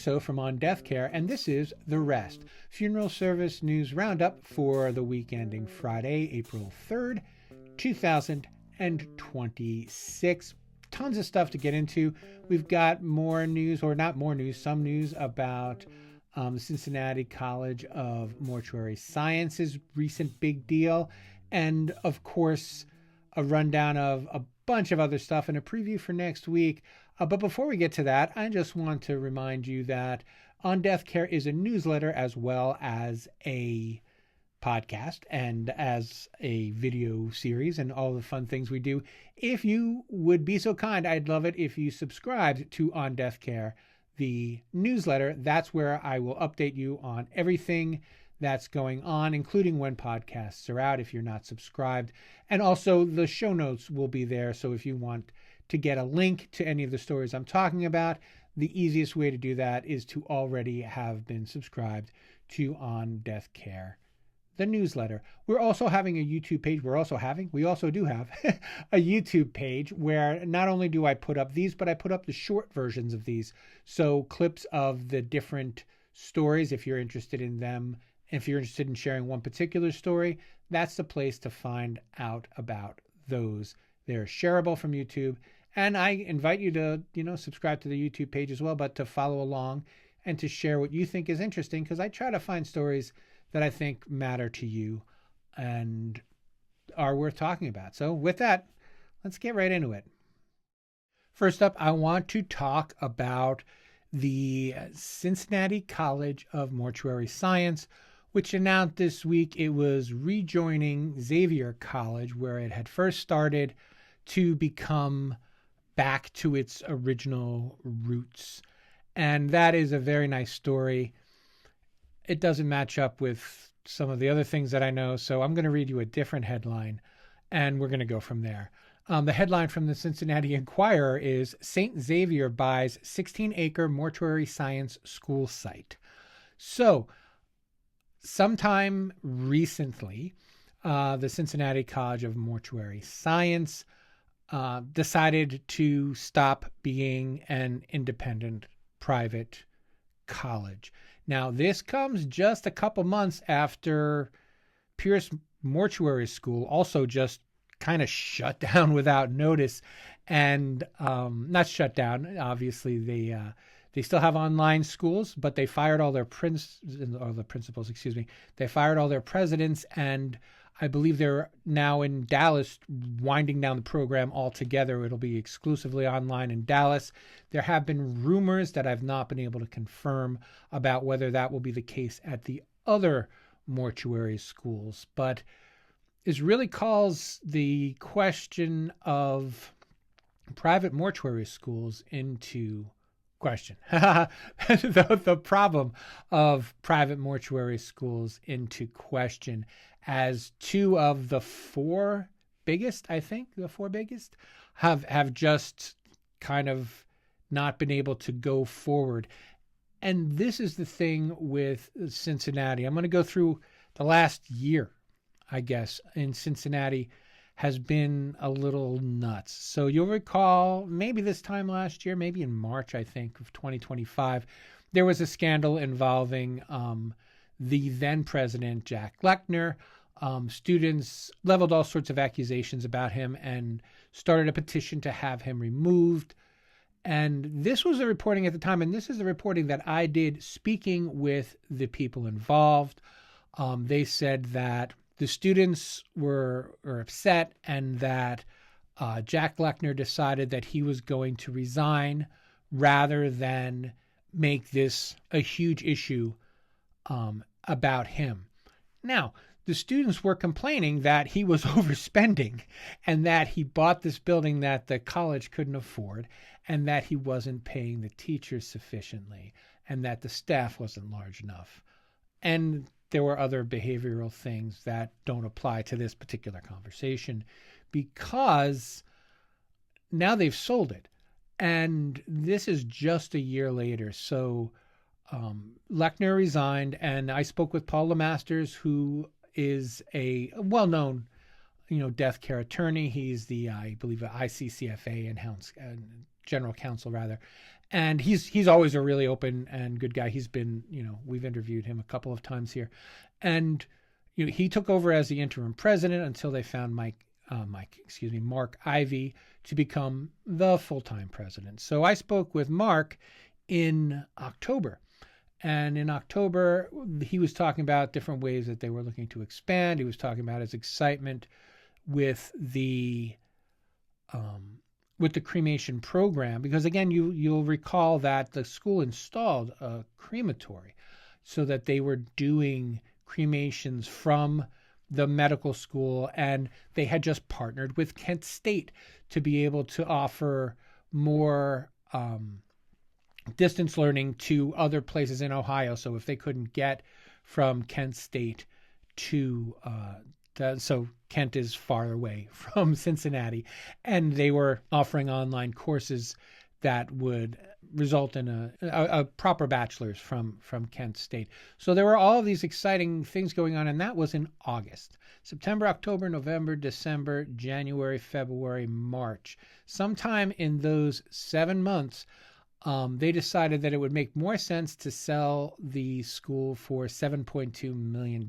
Russo from OnDeathCare, and this is The Rest, Funeral Service News Roundup for the week ending Friday, April 3rd, 2026. Tons of stuff to get into. We've got more news, or not more news, some news about the Cincinnati College of Mortuary Science's recent big deal, and of course, a rundown of a bunch of other stuff and a preview for next week. But before we get to that, I just want to remind you that OnDeathCare is a newsletter as well as a podcast and as a video series and all the fun things we do. If you would be so kind, I'd love it if you subscribed to OnDeathCare, the newsletter. That's where I will update you on everything that's going on, including when podcasts are out if you're not subscribed. And also the show notes will be there. So if you want to get a link to any of the stories I'm talking about, the easiest way to do that is to already have been subscribed to OnDeathCare, the newsletter. We're also having a YouTube page. We also do have a YouTube page where not only do I put up these, but I put up the short versions of these. So clips of the different stories, if you're interested in them. If you're interested in sharing one particular story, that's the place to find out about those. They're shareable from YouTube. And I invite you to, subscribe to the YouTube page as well, but to follow along and to share what you think is interesting, because I try to find stories that I think matter to you and are worth talking about. So with that, let's get right into it. First up, I want to talk about the Cincinnati College of Mortuary Science, which announced this week it was rejoining Xavier College, where it had first started, to become back to its original roots. And that is a very nice story. It doesn't match up with some of the other things that I know, so I'm going to read you a different headline, and we're going to go from there. The headline from the Cincinnati Enquirer is St. Xavier buys 16-acre mortuary science school site. So, sometime recently, the Cincinnati College of Mortuary Science decided to stop being an independent private college. Now, this comes just a couple months after Pierce Mortuary School also just kind of shut down without notice, and not shut down. Obviously, they still have online schools, but they fired all their principals. They fired all their presidents, and I believe they're now in Dallas winding down the program altogether. It'll be exclusively online in Dallas. There have been rumors that I've not been able to confirm about whether that will be the case at the other mortuary schools, but it really calls the question of private mortuary schools into question. the problem of private mortuary schools into question, as two of the four biggest, have just kind of not been able to go forward. And this is the thing with Cincinnati. I'm going to go through the last year, I guess, in Cincinnati has been a little nuts. So you'll recall maybe this time last year, maybe in March, I think, of 2025, there was a scandal involving the then president, Jack Lechner. Students leveled all sorts of accusations about him and started a petition to have him removed. And this was the reporting at the time, and this is the reporting that I did speaking with the people involved. They said that the students were upset, and that Jack Lechner decided that he was going to resign rather than make this a huge issue about him. Now, the students were complaining that he was overspending and that he bought this building that the college couldn't afford, and that he wasn't paying the teachers sufficiently, and that the staff wasn't large enough. And there were other behavioral things that don't apply to this particular conversation, because now they've sold it. And this is just a year later. So Lechner resigned, and I spoke with Paul LeMasters, who is a well-known, death care attorney. He's the, I believe, ICCFA general counsel rather. And he's always a really open and good guy. He's been, we've interviewed him a couple of times here. And, he took over as the interim president until they found Mark Ivy to become the full-time president. So I spoke with Mark in October. And in October, he was talking about different ways that they were looking to expand. He was talking about his excitement with the cremation program, because again, you'll recall that the school installed a crematory so that they were doing cremations from the medical school, and they had just partnered with Kent State to be able to offer more distance learning to other places in Ohio. So if they couldn't get from Kent State to so Kent is far away from Cincinnati, and they were offering online courses that would result in a proper bachelor's from Kent State. So there were all of these exciting things going on, and that was in August. September, October, November, December, January, February, March. Sometime in those 7 months, they decided that it would make more sense to sell the school for $7.2 million.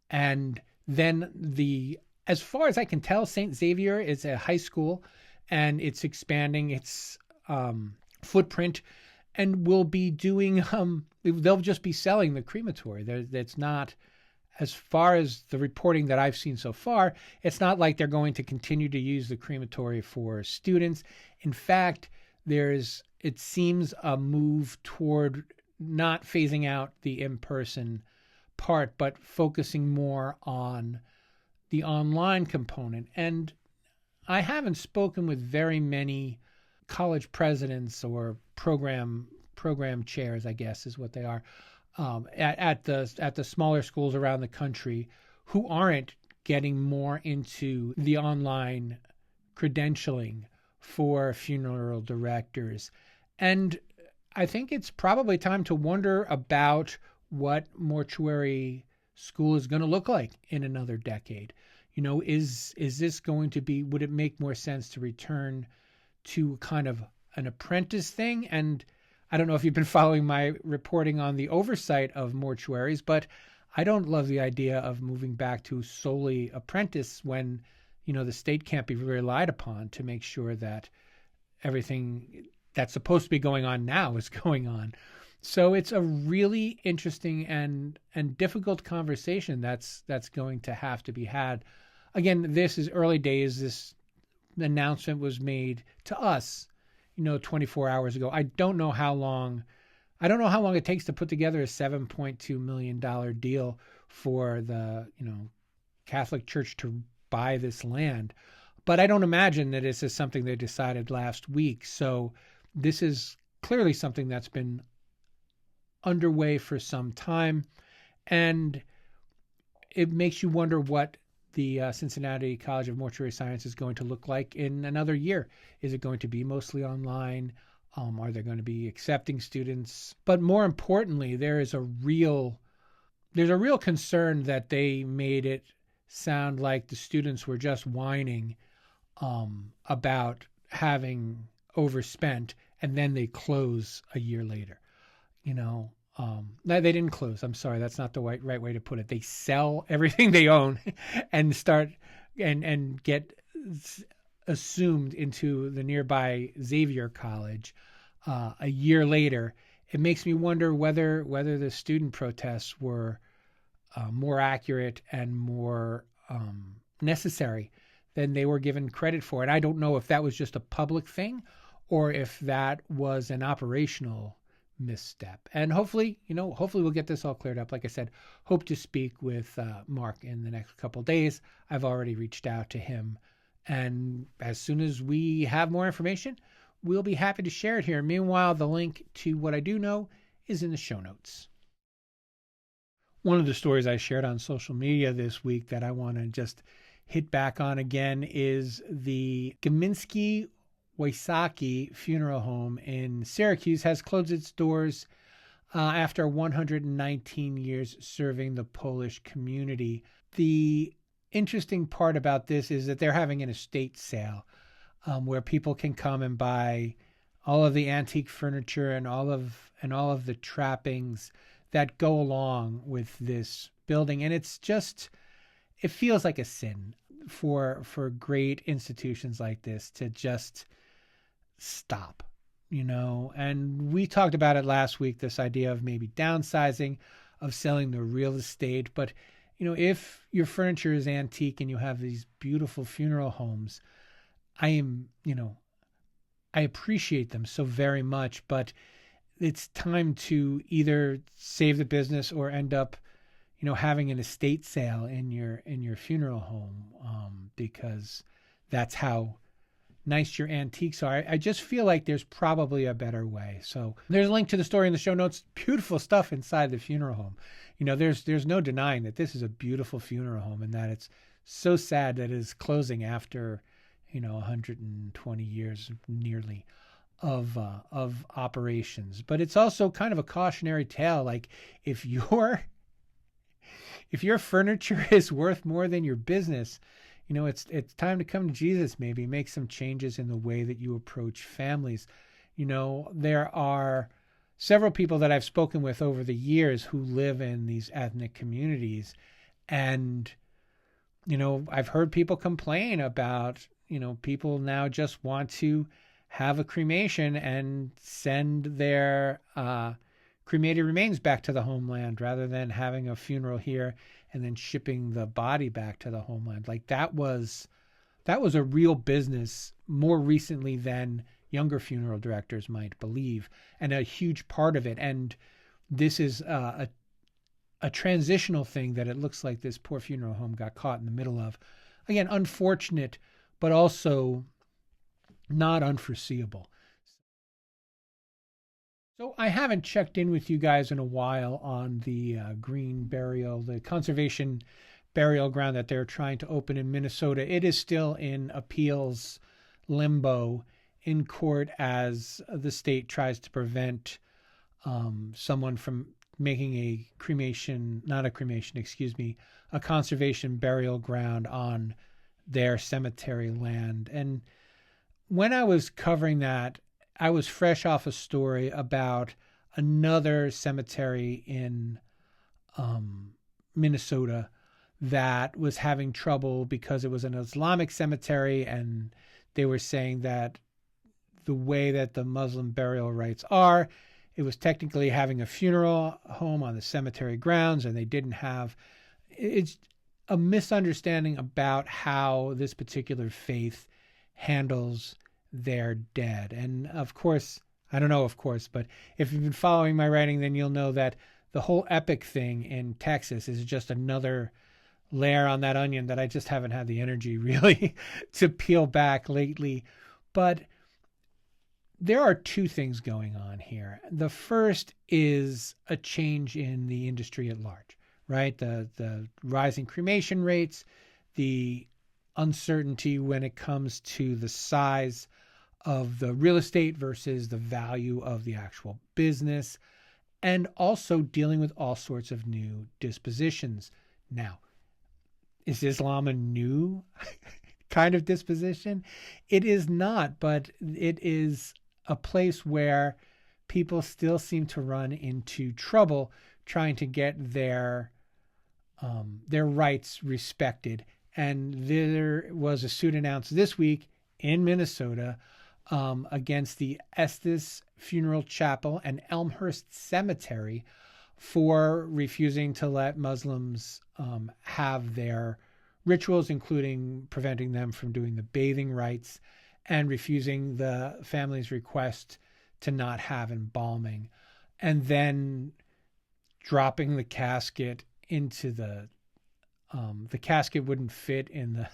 And then as far as I can tell, St. Xavier is a high school, and it's expanding its footprint, and will be doing, they'll just be selling the crematory. That's not, as far as the reporting that I've seen so far, it's not like they're going to continue to use the crematory for students. In fact, it seems a move toward not phasing out the in-person part, but focusing more on the online component. And I haven't spoken with very many college presidents or program chairs, I guess is what they are, at the smaller schools around the country, who aren't getting more into the online credentialing for funeral directors. And I think it's probably time to wonder about what mortuary school is going to look like in another decade. Is this going to be, would it make more sense to return to kind of an apprentice thing? And I don't know if you've been following my reporting on the oversight of mortuaries, but I don't love the idea of moving back to solely apprentice when, the state can't be relied upon to make sure that everything that's supposed to be going on now is going on. So it's a really interesting and difficult conversation that's going to have to be had. Again, this is early days. This announcement was made to us, 24 hours ago. I don't know how long it takes to put together a $7.2 million deal for the, Catholic Church to buy this land. But I don't imagine that this is something they decided last week. So this is clearly something that's been underway for some time. And it makes you wonder what the Cincinnati College of Mortuary Science is going to look like in another year. Is it going to be mostly online? Are they going to be accepting students? But more importantly, there's a real concern that they made it sound like the students were just whining about having overspent, and then they close a year later. They didn't close. I'm sorry. That's not the right way to put it. They sell everything they own and start and get assumed into the nearby Xavier College a year later. It makes me wonder whether the student protests were more accurate and more necessary than they were given credit for. And I don't know if that was just a public thing or if that was an operational misstep. And hopefully we'll get this all cleared up. Like I said, hope to speak with Mark in the next couple of days. I've already reached out to him, and as soon as we have more information, we'll be happy to share it here. Meanwhile, the link to what I do know is in the show notes. One of the stories I shared on social media this week that I want to just hit back on again is the Giminski-Wysocki funeral home in Syracuse has closed its doors after 119 years serving the Polish community. The interesting part about this is that they're having an estate sale. where people can come and buy all of the antique furniture and all of the trappings that go along with this building. And it's just, it feels like a sin for great institutions like this to just stop, And we talked about it last week, this idea of maybe downsizing, of selling the real estate. But if your furniture is antique and you have these beautiful funeral homes, I appreciate them so very much, but it's time to either save the business or end up, having an estate sale in your funeral home, because that's how nice your antiques are. I just feel like there's probably a better way. So there's a link to the story in the show notes. Beautiful stuff inside the funeral home. There's no denying that this is a beautiful funeral home, and that it's so sad that it is closing after 120 years nearly of operations. But it's also kind of a cautionary tale. Like, if your furniture is worth more than your business, it's time to come to Jesus, maybe make some changes in the way that you approach families. There are several people that I've spoken with over the years who live in these ethnic communities, and I've heard people complain about people now just want to have a cremation and send their cremated remains back to the homeland rather than having a funeral here and then shipping the body back to the homeland. Like, that was a real business more recently than younger funeral directors might believe, and a huge part of it. And this is a transitional thing that it looks like this poor funeral home got caught in the middle of. Again, unfortunate, but also not unforeseeable. So I haven't checked in with you guys in a while on the the conservation burial ground that they're trying to open in Minnesota. It is still in appeals limbo in court as the state tries to prevent someone from making a conservation burial ground on their cemetery land. And when I was covering that, I was fresh off a story about another cemetery in Minnesota that was having trouble because it was an Islamic cemetery, and they were saying that the way that the Muslim burial rites are, it was technically having a funeral home on the cemetery grounds, and they didn't have. It's a misunderstanding about how this particular faith handles their dead. And of course, I don't know, of course, but if you've been following my writing, then you'll know that the whole epic thing in Texas is just another layer on that onion that I just haven't had the energy really to peel back lately. But there are two things going on here. The first is a change in the industry at large, right? The rising cremation rates, the uncertainty when it comes to the size of the real estate versus the value of the actual business, and also dealing with all sorts of new dispositions. Now, is Islam a new kind of disposition? It is not, but it is a place where people still seem to run into trouble trying to get their rights respected. And there was a suit announced this week in Minnesota against the Estes Funeral Chapel and Elmhurst Cemetery for refusing to let Muslims have their rituals, including preventing them from doing the bathing rites and refusing the family's request to not have embalming, and then dropping the casket into the casket wouldn't fit in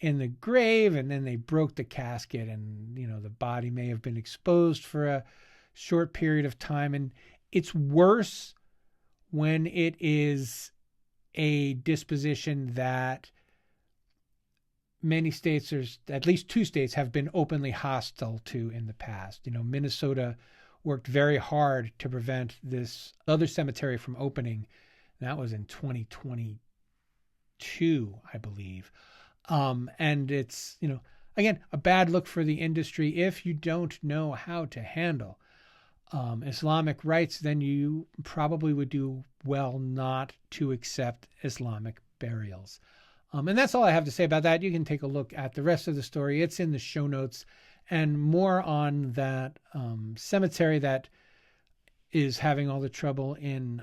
the grave, and then they broke the casket, and the body may have been exposed for a short period of time. And it's worse when it is a disposition that many states, or at least two states, have been openly hostile to in the past. Minnesota worked very hard to prevent this other cemetery from opening. That was in 2022, I believe. And it's, again, a bad look for the industry. If you don't know how to handle Islamic rites, then you probably would do well not to accept Islamic burials. And that's all I have to say about that. You can take a look at the rest of the story. It's in the show notes, and more on that cemetery that is having all the trouble in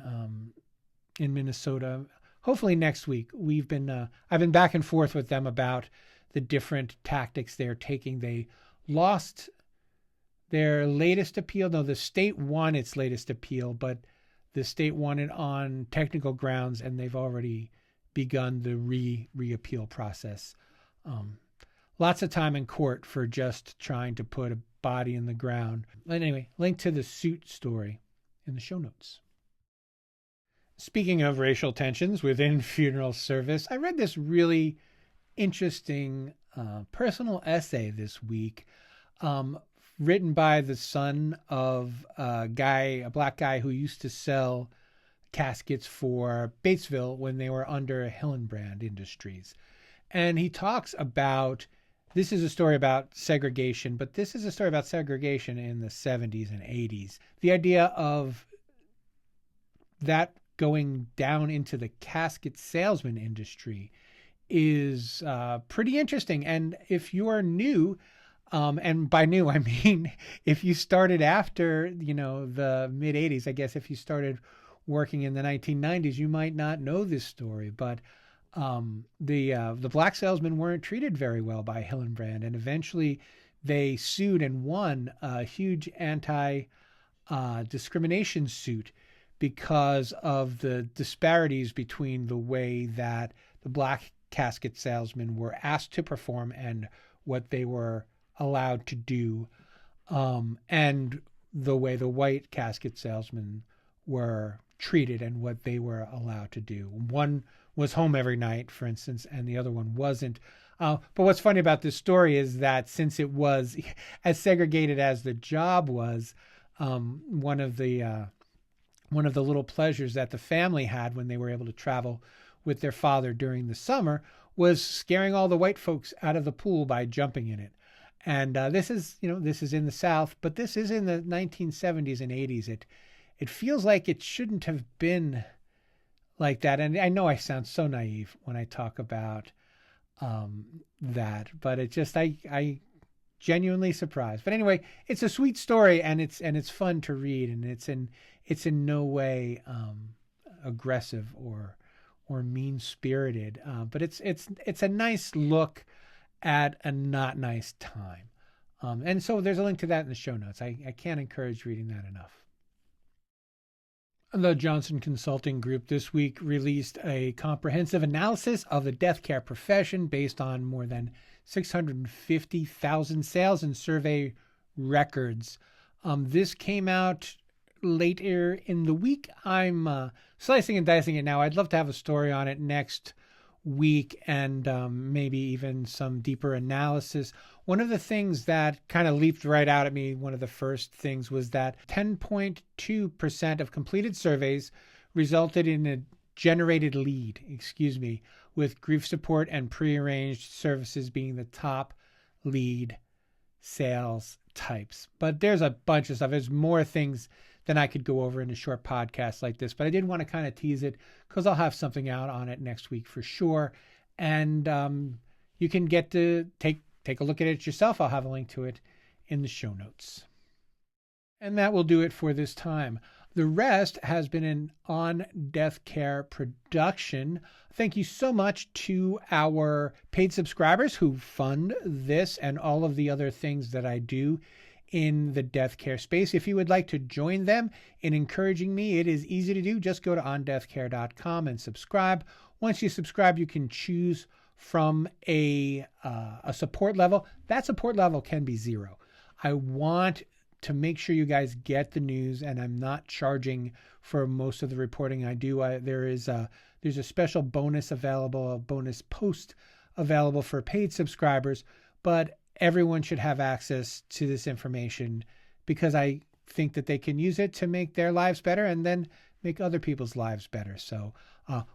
Minnesota. Hopefully next week. I've been back and forth with them about the different tactics they're taking. They lost their latest appeal. No, the state won its latest appeal, but the state won it on technical grounds, and they've already begun the re-appeal process. Lots of time in court for just trying to put a body in the ground. But anyway, link to the suit story in the show notes. Speaking of racial tensions within funeral service, I read this really interesting personal essay this week, written by the son of a black guy who used to sell caskets for Batesville when they were under Hillenbrand Industries. And he talks about, this is a story about segregation, but this is a story about segregation in the 70s and 80s. The idea of that going down into the casket salesman industry is pretty interesting. And if you are new, and by new, I mean, if you started after, the mid 80s, I guess if you started working in the 1990s, you might not know this story, but the black salesmen weren't treated very well by Hillenbrand, and eventually they sued and won a huge anti-discrimination suit because of the disparities between the way that the black casket salesmen were asked to perform and what they were allowed to do, and the way the white casket salesmen were treated and what they were allowed to do. One was home every night, for instance, and the other one wasn't. But what's funny about this story is that since it was as segregated as the job was, one of the little pleasures that the family had when they were able to travel with their father during the summer was scaring all the white folks out of the pool by jumping in it. And this is in the South, but this is in the 1970s and 80s. It feels like it shouldn't have been like that. And I know I sound so naive when I talk about that, but it just, I genuinely surprised. But anyway, it's a sweet story, and it's fun to read, and it's in no way aggressive or mean-spirited, but it's a nice look at a not nice time. And so there's a link to that in the show notes. I can't encourage reading that enough. The Johnson Consulting Group this week released a comprehensive analysis of the death care profession based on more than 650,000 sales and survey records. This came out later in the week. I'm slicing and dicing it now. I'd love to have a story on it next week, and maybe even some deeper analysis. One of the things that kind of leaped right out at me, one of the first things, was that 10.2% of completed surveys resulted in a generated lead, with grief support and prearranged services being the top lead sales types. But there's a bunch of stuff. There's more things than I could go over in a short podcast like this, but I did want to kind of tease it because I'll have something out on it next week for sure. And you can get to take a look at it yourself. I'll have a link to it in the show notes. And that will do it for this time. The rest has been an OnDeathCare production. Thank you so much to our paid subscribers who fund this and all of the other things that I do in the death care space. If you would like to join them in encouraging me, it is easy to do. Just go to OnDeathCare.com and subscribe. Once you subscribe, you can choose from a support level. That support level can be 0. I want to make sure you guys get the news, and I'm not charging for most of the reporting I do. There's a special bonus available, a bonus post available for paid subscribers, but everyone should have access to this information because I think that they can use it to make their lives better and then make other people's lives better. So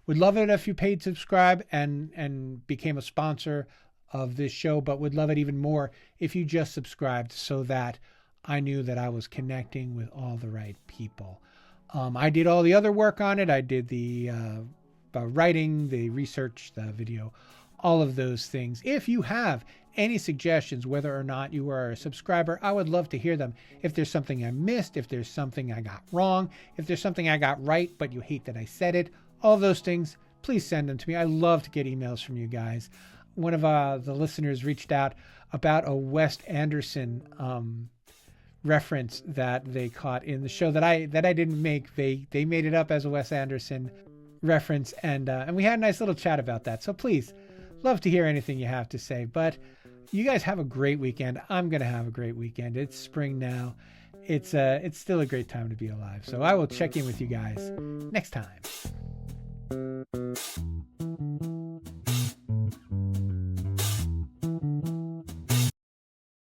would love it if you paid subscribe and became a sponsor of this show, but would love it even more if you just subscribed so that I knew that I was connecting with all the right people. I did all the other work on it. I did the writing, the research, the video, all of those things. If you have any suggestions, whether or not you are a subscriber, I would love to hear them. If there's something I missed, if there's something I got wrong, if there's something I got right, but you hate that I said it, all those things, please send them to me. I love to get emails from you guys. One of the listeners reached out about a Wes Anderson reference that they caught in the show that I didn't make. They made it up as a Wes Anderson reference, and we had a nice little chat about that. So please, love to hear anything you have to say. But you guys have a great weekend. I'm gonna have a great weekend. It's spring now. It's still a great time to be alive. So I will check in with you guys next time.